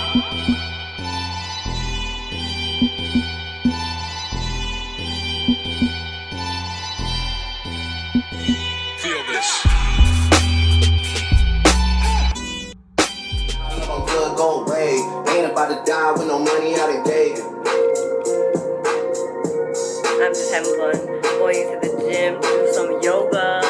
Feel this. I'm good, go away. Ain't about to die with no money out in Vegas. I'm just having fun going to the gym to do some yoga.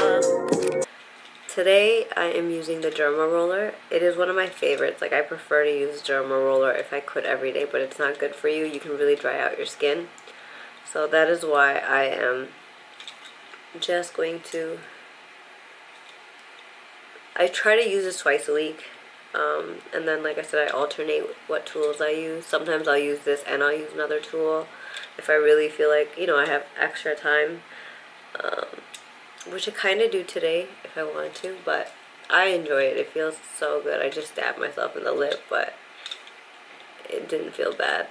Today I am using the derma roller. It is one of my favorites. Like, I prefer to use derma roller if I could every day, but it's not good for you. You can really dry out your skin. So that is why I am just going to... I try to use this twice a week. And then, like I said, I alternate what tools I use. Sometimes I'll use this and I'll use another tool if I really feel like, you know, I have extra time. Which I kind of do today if I wanted to, but I enjoy it. It feels so good. I just stabbed myself in the lip, but it didn't feel bad.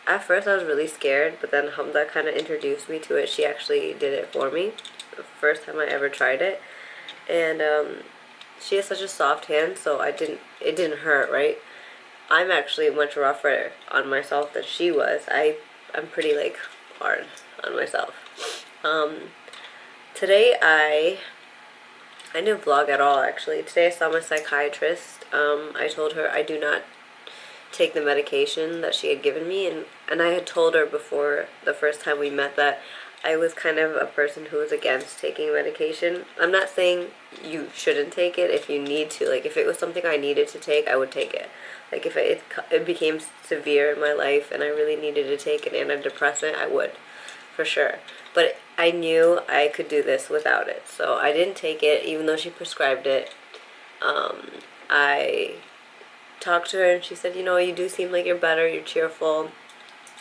At first I was really scared, but then Hamza kind of introduced me to it. She actually did it for me the first time I ever tried it. And she has such a soft hand, so it didn't hurt, right? I'm actually much rougher on myself than she was. I'm pretty, like, hard on myself. Today I didn't vlog at all, actually. Today I saw my psychiatrist. I told her I do not take the medication that she had given me, and I had told her before the first time we met that I was kind of a person who was against taking medication. I'm not saying you shouldn't take it if you need to. Like, if it was something I needed to take, I would take it. Like, if it became severe in my life and I really needed to take an antidepressant, I would, for sure. But I knew I could do this without it, so I didn't take it, even though she prescribed it. I talked to her, and she said, you know, you do seem like you're better, you're cheerful.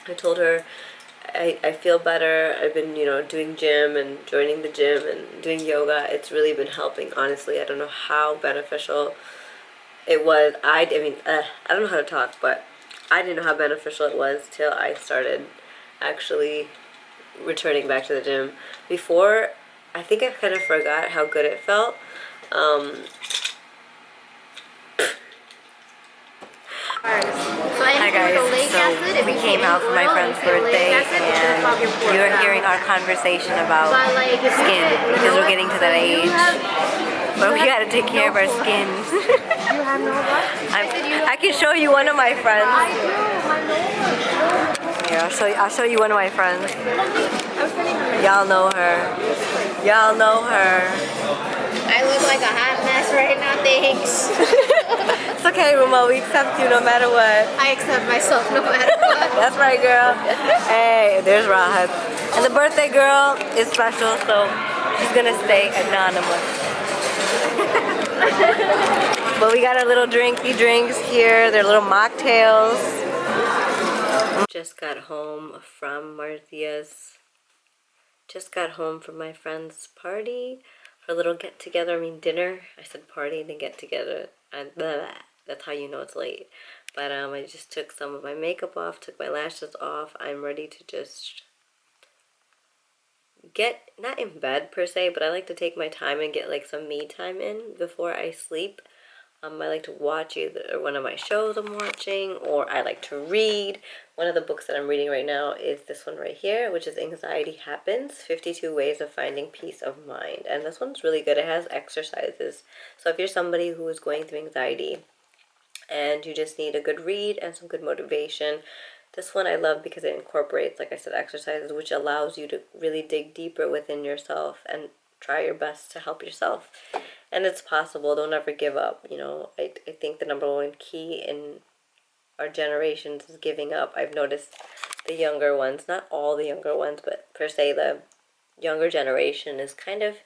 I told her I feel better. I've been, you know, doing gym and joining the gym and doing yoga. It's really been helping, honestly. I don't know how beneficial it was. I don't know how to talk, but I didn't know how beneficial it was till I started actually returning back to the gym. Before, I think I kind of forgot how good it felt. Hi guys, so we came out for my friend's birthday and you're hearing our conversation about skin because we're getting to that age. But we gotta take care of our skin. I can show you one of my friends. Here, I'll show you one of my friends. Y'all know her. Y'all know her. I look like a hot mess right now, thanks. It's okay, Ruma, we accept you no matter what. I accept myself no matter what. That's right, girl. Hey, there's Rahat. And the birthday girl is special, so she's gonna stay anonymous. But we got our little drinky drinks here. They're little mocktails. Just got home from Marthia's. Just got home from my friend's party. For a little get-together, dinner. I said party, then get-together. And that's how you know it's late. But I just took some of my makeup off, took my lashes off. I'm ready to just get, not in bed per se, but I like to take my time and get like some me time in before I sleep. I like to watch either one of my shows I'm watching, or I like to read. One of the books that I'm reading right now is this one right here, which is Anxiety Happens, 52 Ways of Finding Peace of Mind. And this one's really good. It has exercises. So if you're somebody who is going through anxiety and you just need a good read and some good motivation, this one I love because it incorporates, like I said, exercises, which allows you to really dig deeper within yourself and try your best to help yourself. And it's possible. Don't ever give up. You know, I think the number one key in our generations is giving up. I've noticed the younger ones, not all the younger ones, but per se the younger generation is kind of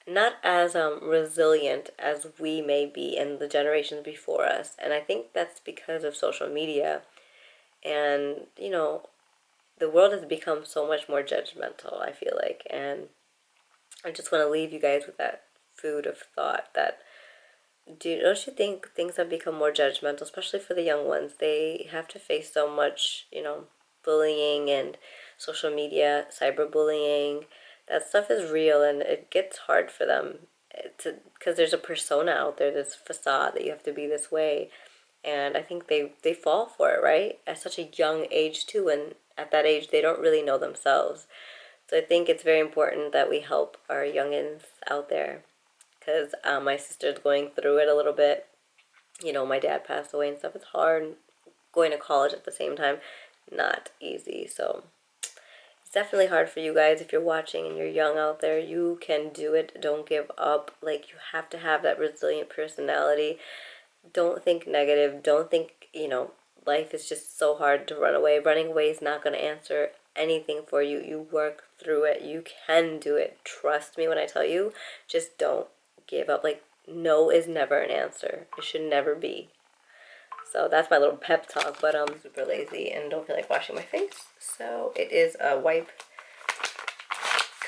not as resilient as we may be in the generations before us. And I think that's because of social media. And, you know, the world has become so much more judgmental, I feel like. And I just want to leave you guys with that food of thought that don't you think things have become more judgmental, especially for the young ones? They have to face so much, you know, bullying and social media, cyberbullying. That stuff is real, and it gets hard for them because there's a persona out there, this facade that you have to be this way. And I think they fall for it, right? At such a young age too, and at that age they don't really know themselves. So I think it's very important that we help our youngins out there, because my sister's going through it a little bit. You know, my dad passed away and stuff. It's hard going to college at the same time, not easy. So it's definitely hard for you guys if you're watching and you're young out there. You can do it. Don't give up. Like, you have to have that resilient personality. Don't think negative. Don't think, life is just so hard to run away. Running away is not going to answer anything for you. You work through it. You can do it. Trust me when I tell you. Just don't give up. Like, no is never an answer. It should never be. So that's my little pep talk, but I'm super lazy and don't feel like washing my face. So it is a wipe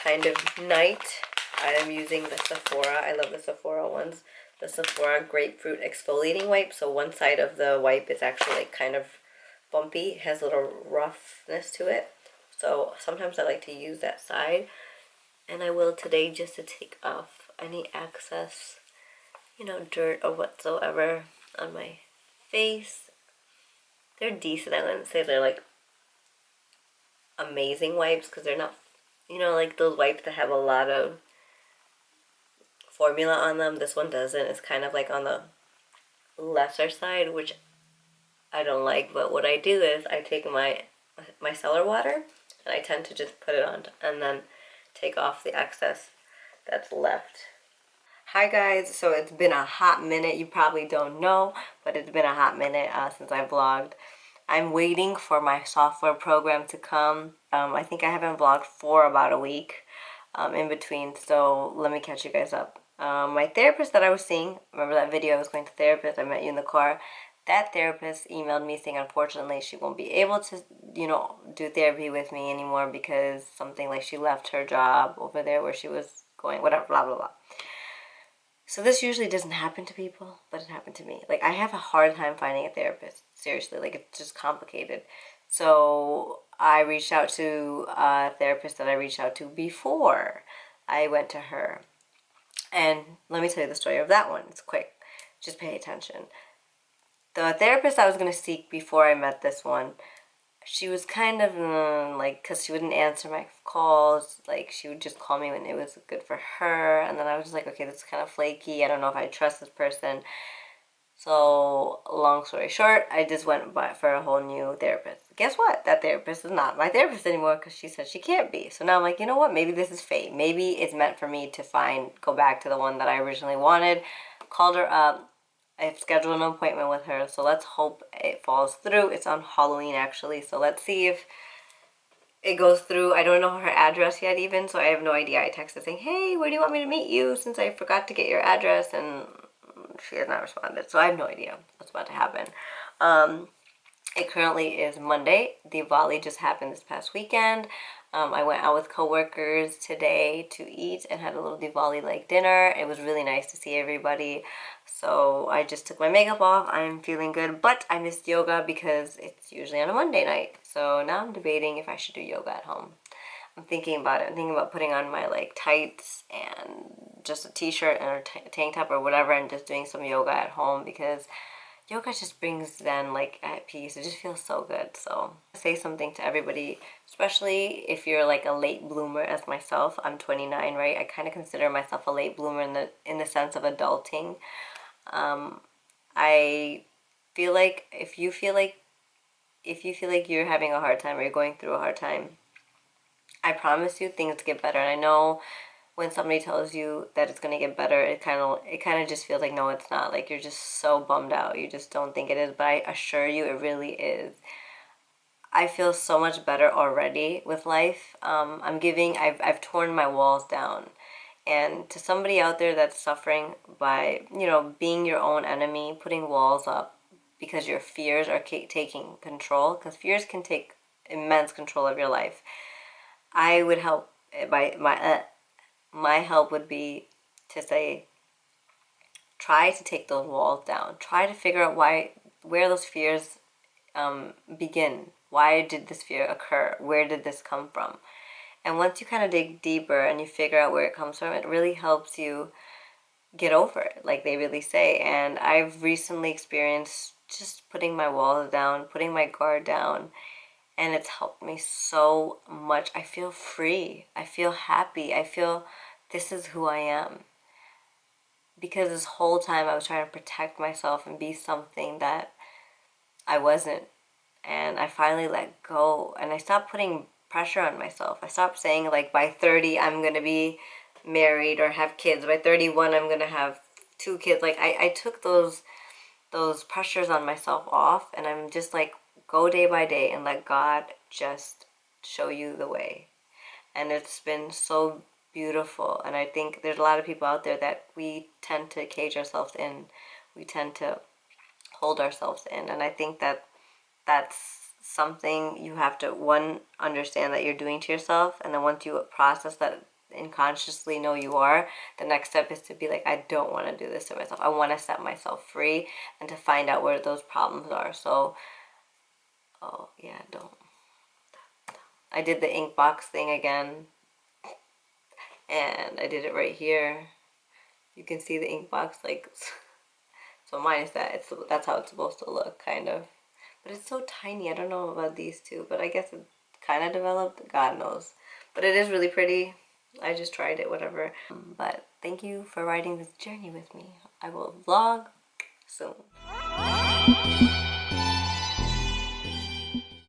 kind of night. I am using the Sephora. I love the Sephora ones. The Sephora grapefruit exfoliating wipe. So one side of the wipe is actually like kind of bumpy. It has a little roughness to it. So sometimes I like to use that side. And I will today just to take off any excess, dirt or whatsoever on my face. They're decent. I wouldn't say they're like amazing wipes because they're not, like those wipes that have a lot of formula on them. This one doesn't. It's kind of like on the lesser side, which I don't like. But what I do is I take my micellar water and I tend to just put it on and then take off the excess that's left. Hi guys, so it's been a hot minute. You probably don't know, but it's been a hot minute since I vlogged. I'm waiting for my software program to come. I think I haven't vlogged for about a week in between, so let me catch you guys up. My therapist that I was seeing, remember that video I was going to therapist, I met you in the car. That therapist emailed me saying unfortunately she won't be able to, do therapy with me anymore because something like she left her job over there where she was going, whatever, blah, blah, blah. So this usually doesn't happen to people, but it happened to me. Like, I have a hard time finding a therapist. Seriously, like, it's just complicated. So I reached out to a therapist that I reached out to before I went to her. And let me tell you the story of that one. It's quick. Just pay attention. The therapist I was going to seek before I met this one, she was kind of like, because she wouldn't answer my calls, like she would just call me when it was good for her, and then I was just like, okay, this is kind of flaky, I don't know if I trust this person. So long story short, I just went for a whole new therapist. Guess what? That therapist is not my therapist anymore because she said she can't be. So now I'm like, you know what, maybe this is fate. Maybe it's meant for me to go back to the one that I originally wanted. Called her up. I've scheduled an appointment with her, so let's hope it falls through. It's on Halloween, actually, so let's see if it goes through. I don't know her address yet even, so I have no idea. I texted saying, hey, where do you want me to meet you, since I forgot to get your address, and she has not responded, so I have no idea what's about to happen. It currently is Monday. Diwali just happened this past weekend. I went out with coworkers today to eat and had a little Diwali-like dinner. It was really nice to see everybody. So I just took my makeup off. I'm feeling good, but I missed yoga because it's usually on a Monday night. So now I'm debating if I should do yoga at home. I'm thinking about it. I'm thinking about putting on my like tights and just a t-shirt and a tank top or whatever and just doing some yoga at home because yoga just brings then like at peace. It just feels so good. So say something to everybody, especially if you're like a late bloomer as myself. I'm 29, right? I kind of consider myself a late bloomer in the sense of adulting. I feel like if you feel like you're having a hard time or you're going through a hard time, I promise you things get better. And I know when somebody tells you that it's going to get better, it kind of just feels like, no, it's not. Like, you're just so bummed out. You just don't think it is. But I assure you, it really is. I feel so much better already with life. I've torn my walls down. And to somebody out there that's suffering by, being your own enemy, putting walls up because your fears are taking control, because fears can take immense control of your life. I would help by my help would be to say, try to take those walls down. Try to figure out where those fears begin. Why did this fear occur? Where did this come from? And once you kind of dig deeper and you figure out where it comes from, it really helps you get over it, like they really say. And I've recently experienced just putting my walls down, putting my guard down, and it's helped me so much. I feel free. I feel happy. I feel this is who I am. Because this whole time I was trying to protect myself and be something that I wasn't. And I finally let go, and I stopped putting pressure on myself. I stopped saying like by 30 I'm going to be married or have kids. By 31 I'm going to have 2 kids. Like I took those pressures on myself off, and I'm just like, go day by day and let God just show you the way. And it's been so beautiful. And I think there's a lot of people out there that we tend to cage ourselves in. We tend to hold ourselves in. And I think that that's something you have to, one, understand that you're doing to yourself. And then once you process that and consciously know you are, the next step is to be like, I don't want to do this to myself. I want to set myself free and to find out where those problems are. So, oh yeah, don't. I did the ink box thing again, and I did it right here. You can see the ink box, like, so minus that, that's how it's supposed to look, kind of. But it's so tiny. I don't know about these two, but I guess it kind of developed. God knows. But it is really pretty. I just tried it, whatever. But thank you for riding this journey with me. I will vlog soon.